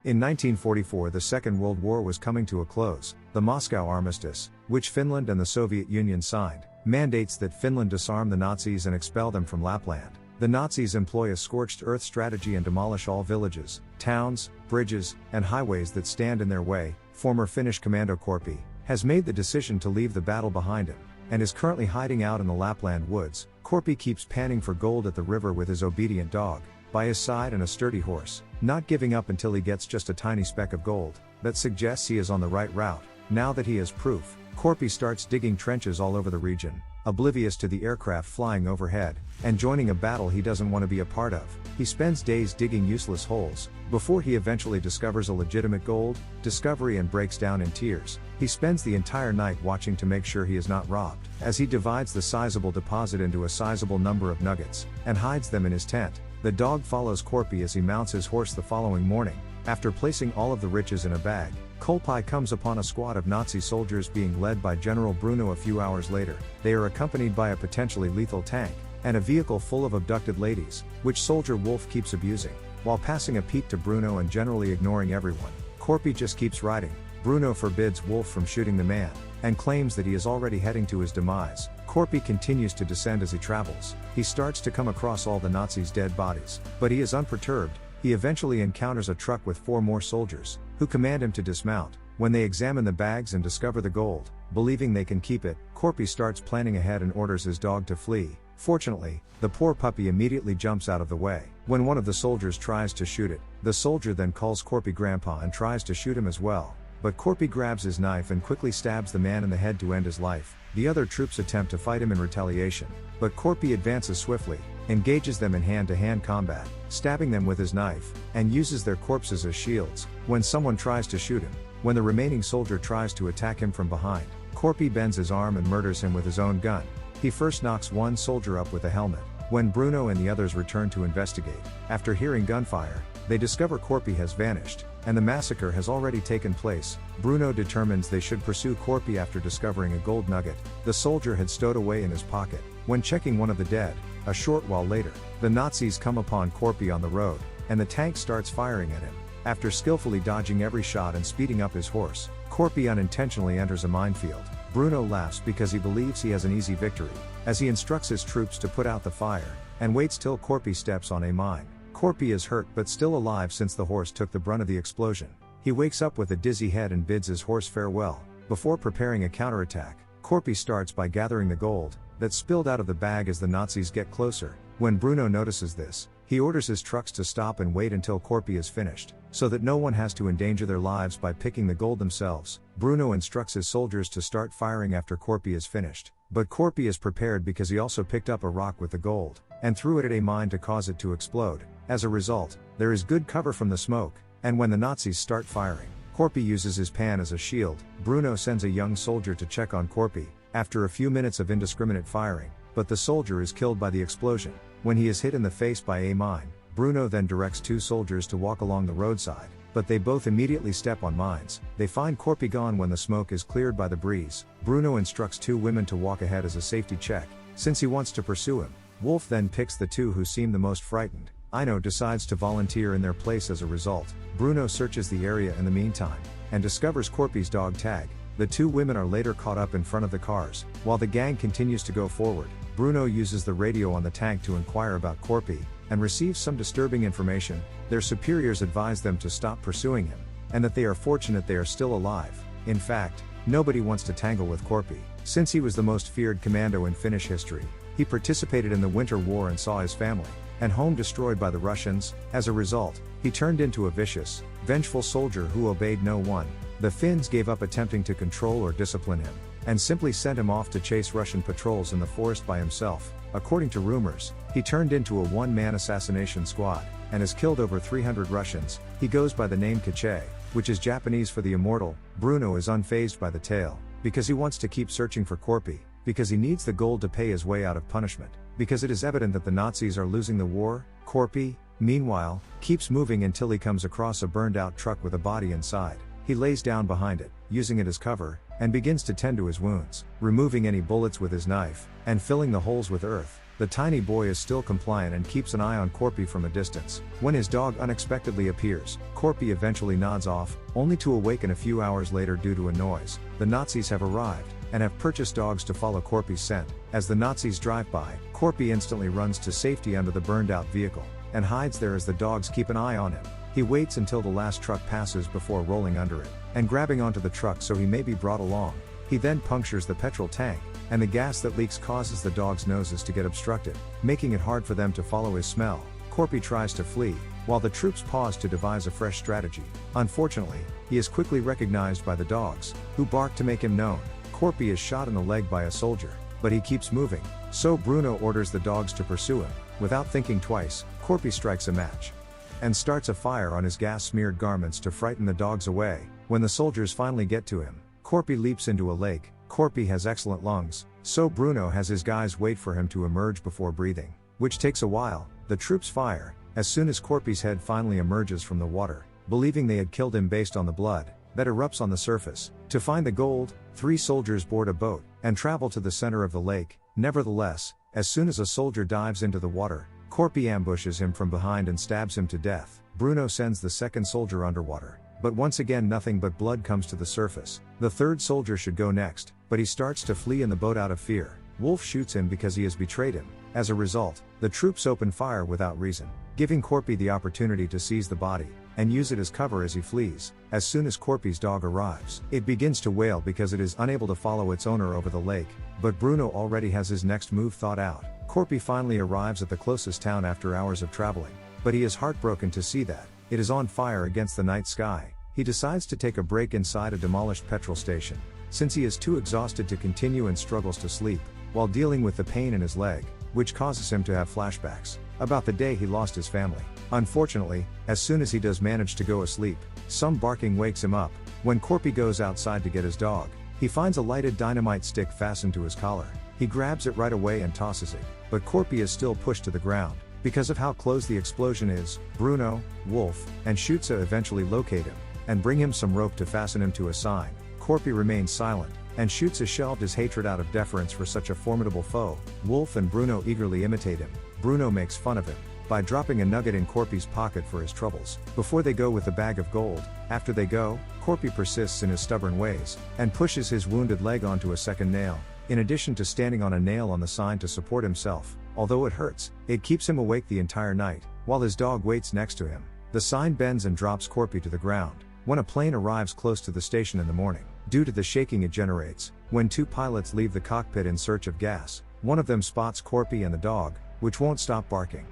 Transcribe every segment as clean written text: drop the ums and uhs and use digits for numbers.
In 1944, the Second World War was coming to a close. The Moscow Armistice, which Finland and the Soviet Union signed, mandates that Finland disarm the Nazis and expel them from Lapland. The Nazis employ a scorched earth strategy and demolish all villages, towns, bridges, and highways that stand in their way. Former Finnish Commando Korpi has made the decision to leave the battle behind him, and is currently hiding out in the Lapland woods. Korpi keeps panning for gold at the river with his obedient dog by his side and a sturdy horse, not giving up until he gets just a tiny speck of gold that suggests he is on the right route. Now that he has proof, Korpi starts digging trenches all over the region, oblivious to the aircraft flying overhead, and joining a battle he doesn't want to be a part of. He spends days digging useless holes, before he eventually discovers a legitimate gold discovery and breaks down in tears. He spends the entire night watching to make sure he is not robbed, as he divides the sizable deposit into a sizable number of nuggets, and hides them in his tent. The dog follows Korpi as he mounts his horse the following morning. After placing all of the riches in a bag, Korpi comes upon a squad of Nazi soldiers being led by General Bruno. A few hours later, they are accompanied by a potentially lethal tank, and a vehicle full of abducted ladies, which Soldier Wolf keeps abusing. While passing a peek to Bruno and generally ignoring everyone, Korpi just keeps riding. Bruno forbids Wolf from shooting the man, and claims that he is already heading to his demise. Korpi continues to descend as he travels. He starts to come across all the Nazis' dead bodies, but he is unperturbed. He eventually encounters a truck with 4 more soldiers, who command him to dismount. When they examine the bags and discover the gold, believing they can keep it, Korpi starts planning ahead and orders his dog to flee. Fortunately, the poor puppy immediately jumps out of the way. When one of the soldiers tries to shoot it, the soldier then calls Korpi grandpa and tries to shoot him as well. But Korpi grabs his knife and quickly stabs the man in the head to end his life. The other troops attempt to fight him in retaliation, but Korpi advances swiftly, engages them in hand-to-hand combat, stabbing them with his knife, and uses their corpses as shields when someone tries to shoot him. When the remaining soldier tries to attack him from behind, Korpi bends his arm and murders him with his own gun. He first knocks one soldier up with a helmet. When Bruno and the others return to investigate, after hearing gunfire, they discover Korpi has vanished, and the massacre has already taken place. Bruno determines they should pursue Korpi after discovering a gold nugget the soldier had stowed away in his pocket. When checking one of the dead, a short while later, the Nazis come upon Korpi on the road, and the tank starts firing at him. After skillfully dodging every shot and speeding up his horse, Korpi unintentionally enters a minefield. Bruno laughs because he believes he has an easy victory, as he instructs his troops to put out the fire, and waits till Korpi steps on a mine. Korpi is hurt but still alive since the horse took the brunt of the explosion. He wakes up with a dizzy head and bids his horse farewell. Before preparing a counterattack, Korpi starts by gathering the gold that spilled out of the bag as the Nazis get closer. When Bruno notices this, he orders his trucks to stop and wait until Korpi is finished, so that no one has to endanger their lives by picking the gold themselves. Bruno instructs his soldiers to start firing after Korpi is finished, but Korpi is prepared because he also picked up a rock with the gold, and threw it at a mine to cause it to explode. As a result, there is good cover from the smoke, and when the Nazis start firing, Korpi uses his pan as a shield. Bruno sends a young soldier to check on Korpi, after a few minutes of indiscriminate firing, but the soldier is killed by the explosion. When he is hit in the face by a mine, Bruno then directs 2 soldiers to walk along the roadside, but they both immediately step on mines. They find Korpi gone when the smoke is cleared by the breeze. Bruno instructs 2 women to walk ahead as a safety check, since he wants to pursue him. Wolf then picks the 2 who seem the most frightened. Aino decides to volunteer in their place as a result. Bruno searches the area in the meantime, and discovers Korpi's dog tag. The 2 women are later caught up in front of the cars. While the gang continues to go forward, Bruno uses the radio on the tank to inquire about Korpi, and receives some disturbing information. Their superiors advise them to stop pursuing him, and that they are fortunate they are still alive. In fact, nobody wants to tangle with Korpi, since he was the most feared commando in Finnish history. He participated in the Winter War and saw his family and home destroyed by the Russians. As a result, he turned into a vicious, vengeful soldier who obeyed no one. The Finns gave up attempting to control or discipline him, and simply sent him off to chase Russian patrols in the forest by himself. According to rumors, he turned into a one-man assassination squad, and has killed over 300 Russians. He goes by the name Kache, which is Japanese for the immortal. Bruno is unfazed by the tale, because he wants to keep searching for Korpi, because he needs the gold to pay his way out of punishment, because it is evident that the Nazis are losing the war. Korpi, meanwhile, keeps moving until he comes across a burned-out truck with a body inside. He lays down behind it, using it as cover, and begins to tend to his wounds, removing any bullets with his knife, and filling the holes with earth. The tiny boy is still compliant and keeps an eye on Korpi from a distance. When his dog unexpectedly appears, Korpi eventually nods off, only to awaken a few hours later due to a noise. The Nazis have arrived, and have purchased dogs to follow Korpi's scent. As the Nazis drive by, Korpi instantly runs to safety under the burned-out vehicle, and hides there as the dogs keep an eye on him. He waits until the last truck passes before rolling under it, and grabbing onto the truck so he may be brought along. He then punctures the petrol tank, and the gas that leaks causes the dogs' noses to get obstructed, making it hard for them to follow his smell. Korpi tries to flee, while the troops pause to devise a fresh strategy. Unfortunately, he is quickly recognized by the dogs, who bark to make him known. Korpi is shot in the leg by a soldier, but he keeps moving, so Bruno orders the dogs to pursue him. Without thinking twice, Korpi strikes a match and starts a fire on his gas-smeared garments to frighten the dogs away. When the soldiers finally get to him, Korpi leaps into a lake. Korpi has excellent lungs, so Bruno has his guys wait for him to emerge before breathing, which takes a while. The troops fire as soon as Korpi's head finally emerges from the water, believing they had killed him based on the blood that erupts on the surface. To find the gold, 3 soldiers board a boat and travel to the center of the lake. Nevertheless, as soon as a soldier dives into the water, Korpi ambushes him from behind and stabs him to death. Bruno sends the second soldier underwater, but once again nothing but blood comes to the surface. The third soldier should go next, but he starts to flee in the boat out of fear. Wolf shoots him because he has betrayed him. As a result, the troops open fire without reason, giving Korpi the opportunity to seize the body and use it as cover as he flees. As soon as Korpi's dog arrives, it begins to wail because it is unable to follow its owner over the lake, but Bruno already has his next move thought out. Korpi finally arrives at the closest town after hours of traveling, but he is heartbroken to see that it is on fire against the night sky. He decides to take a break inside a demolished petrol station, since he is too exhausted to continue and struggles to sleep, while dealing with the pain in his leg, which causes him to have flashbacks about the day he lost his family. Unfortunately, as soon as he does manage to go asleep, some barking wakes him up. When Korpi goes outside to get his dog, he finds a lighted dynamite stick fastened to his collar. He grabs it right away and tosses it, but Korpi is still pushed to the ground. Because of how close the explosion is, Bruno, Wolf, and Schutze eventually locate him, and bring him some rope to fasten him to a sign. Korpi remains silent, and Schutze shelved his hatred out of deference for such a formidable foe. Wolf and Bruno eagerly imitate him. Bruno makes fun of him by dropping a nugget in Korpi's pocket for his troubles. Before they go with the bag of gold, after they go, Korpi persists in his stubborn ways, and pushes his wounded leg onto a second nail, in addition to standing on a nail on the sign to support himself. Although it hurts, it keeps him awake the entire night, while his dog waits next to him. The sign bends and drops Korpi to the ground, when a plane arrives close to the station in the morning. Due to the shaking it generates, when 2 pilots leave the cockpit in search of gas, one of them spots Korpi and the dog, which won't stop barking.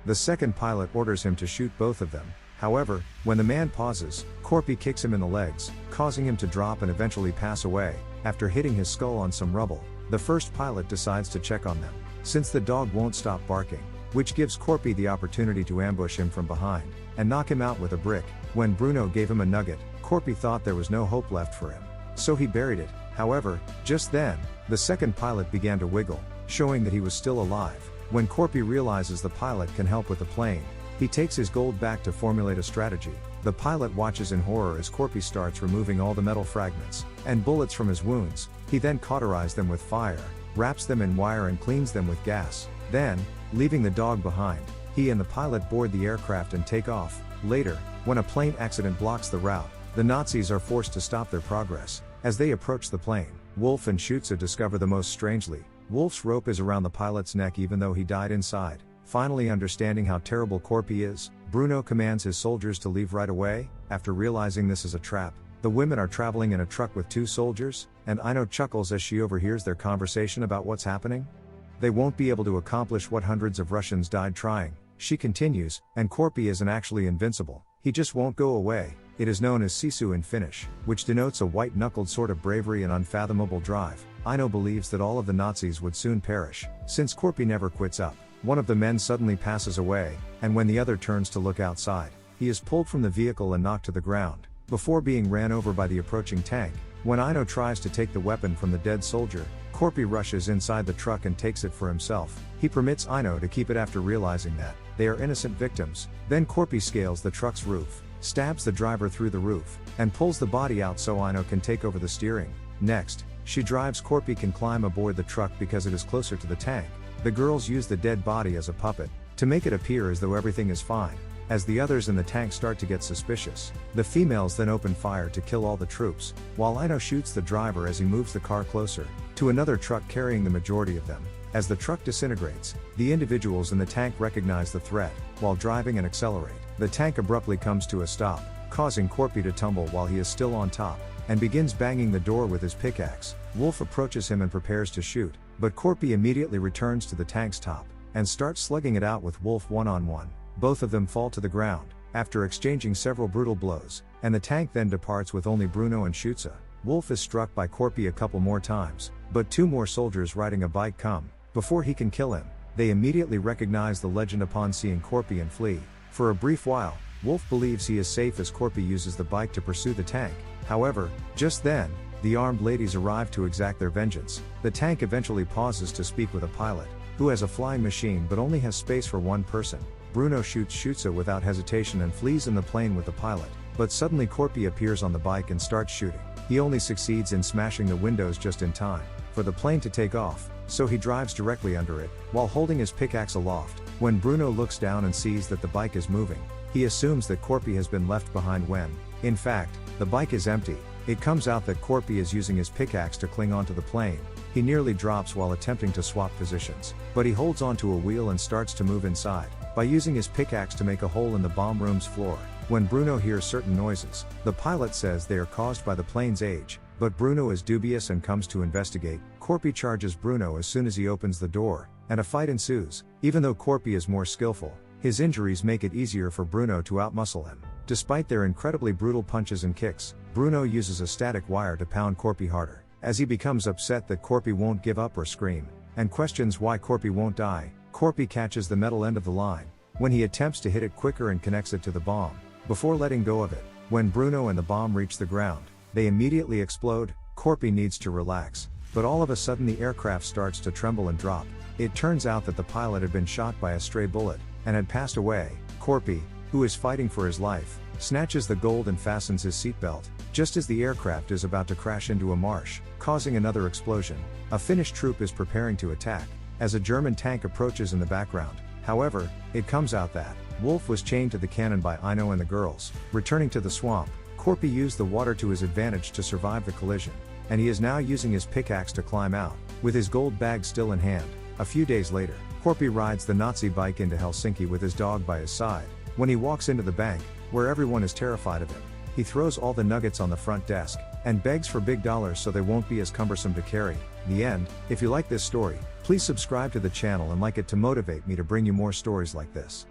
The second pilot orders him to shoot both of them. However, when the man pauses, Korpi kicks him in the legs, causing him to drop and eventually pass away, after hitting his skull on some rubble. The first pilot decides to check on them, since the dog won't stop barking, which gives Korpi the opportunity to ambush him from behind, and knock him out with a brick. When Bruno gave him a nugget, Korpi thought there was no hope left for him, so he buried it. However, just then, the second pilot began to wiggle, showing that he was still alive. When Korpi realizes the pilot can help with the plane, he takes his gold back to formulate a strategy. The pilot watches in horror as Korpi starts removing all the metal fragments and bullets from his wounds. He then cauterizes them with fire, wraps them in wire and cleans them with gas. Then, leaving the dog behind, he and the pilot board the aircraft and take off. Later, when a plane accident blocks the route, the Nazis are forced to stop their progress. As they approach the plane, Wolf and Schutze discover the most strangely. Wolf's rope is around the pilot's neck even though he died inside. Finally understanding how terrible Korpi is, Bruno commands his soldiers to leave right away. After realizing this is a trap, the women are traveling in a truck with 2 soldiers, and Aino chuckles as she overhears their conversation about what's happening. They won't be able to accomplish what hundreds of Russians died trying. She continues, and Korpi isn't actually invincible. He just won't go away. It is known as Sisu in Finnish, which denotes a white-knuckled sort of bravery and unfathomable drive. Aino believes that all of the Nazis would soon perish, since Korpi never quits up. One of the men suddenly passes away, and when the other turns to look outside, he is pulled from the vehicle and knocked to the ground, before being ran over by the approaching tank. When Aino tries to take the weapon from the dead soldier, Korpi rushes inside the truck and takes it for himself. He permits Aino to keep it after realizing that they are innocent victims. Then Korpi scales the truck's roof, stabs the driver through the roof, and pulls the body out so Aino can take over the steering. Next, she drives Korpi can climb aboard the truck because it is closer to the tank. The girls use the dead body as a puppet, to make it appear as though everything is fine. As the others in the tank start to get suspicious, the females then open fire to kill all the troops, while Aino shoots the driver as he moves the car closer to another truck carrying the majority of them. As the truck disintegrates, the individuals in the tank recognize the threat, while driving and accelerate. The tank abruptly comes to a stop, causing Korpi to tumble while he is still on top, and begins banging the door with his pickaxe. Wolf approaches him and prepares to shoot, but Korpi immediately returns to the tank's top, and starts slugging it out with Wolf one-on-one. Both of them fall to the ground, after exchanging several brutal blows, and the tank then departs with only Bruno and Schutze. Wolf is struck by Korpi a couple more times, but 2 more soldiers riding a bike come. Before he can kill him, they immediately recognize the legend upon seeing Korpi and flee. For a brief while, Wolf believes he is safe as Korpi uses the bike to pursue the tank. However, just then, the armed ladies arrive to exact their vengeance. The tank eventually pauses to speak with a pilot, who has a flying machine but only has space for one person. Bruno shoots Schutze without hesitation and flees in the plane with the pilot, but suddenly Korpi appears on the bike and starts shooting. He only succeeds in smashing the windows just in time for the plane to take off, so he drives directly under it, while holding his pickaxe aloft. When Bruno looks down and sees that the bike is moving, he assumes that Korpi has been left behind when, in fact, the bike is empty. It comes out that Korpi is using his pickaxe to cling onto the plane. He nearly drops while attempting to swap positions, but he holds onto a wheel and starts to move inside, by using his pickaxe to make a hole in the bomb room's floor. When Bruno hears certain noises, the pilot says they are caused by the plane's age, but Bruno is dubious and comes to investigate. Korpi charges Bruno as soon as he opens the door, and a fight ensues. Even though Korpi is more skillful, his injuries make it easier for Bruno to outmuscle him. Despite their incredibly brutal punches and kicks, Bruno uses a static wire to pound Korpi harder. As he becomes upset that Korpi won't give up or scream, and questions why Korpi won't die, Korpi catches the metal end of the line, when he attempts to hit it quicker and connects it to the bomb, before letting go of it. When Bruno and the bomb reach the ground, they immediately explode. Korpi needs to relax, but all of a sudden the aircraft starts to tremble and drop. It turns out that the pilot had been shot by a stray bullet, and had passed away. Korpi, who is fighting for his life, snatches the gold and fastens his seatbelt, just as the aircraft is about to crash into a marsh, causing another explosion. A Finnish troop is preparing to attack, as a German tank approaches in the background. However, it comes out that Wolf was chained to the cannon by Aino and the girls. Returning to the swamp, Korpi used the water to his advantage to survive the collision, and he is now using his pickaxe to climb out, with his gold bag still in hand. A few days later, Korpi rides the Nazi bike into Helsinki with his dog by his side. When he walks into the bank, where everyone is terrified of him, he throws all the nuggets on the front desk, and begs for big dollars so they won't be as cumbersome to carry. The end. If you like this story, please subscribe to the channel and like it to motivate me to bring you more stories like this.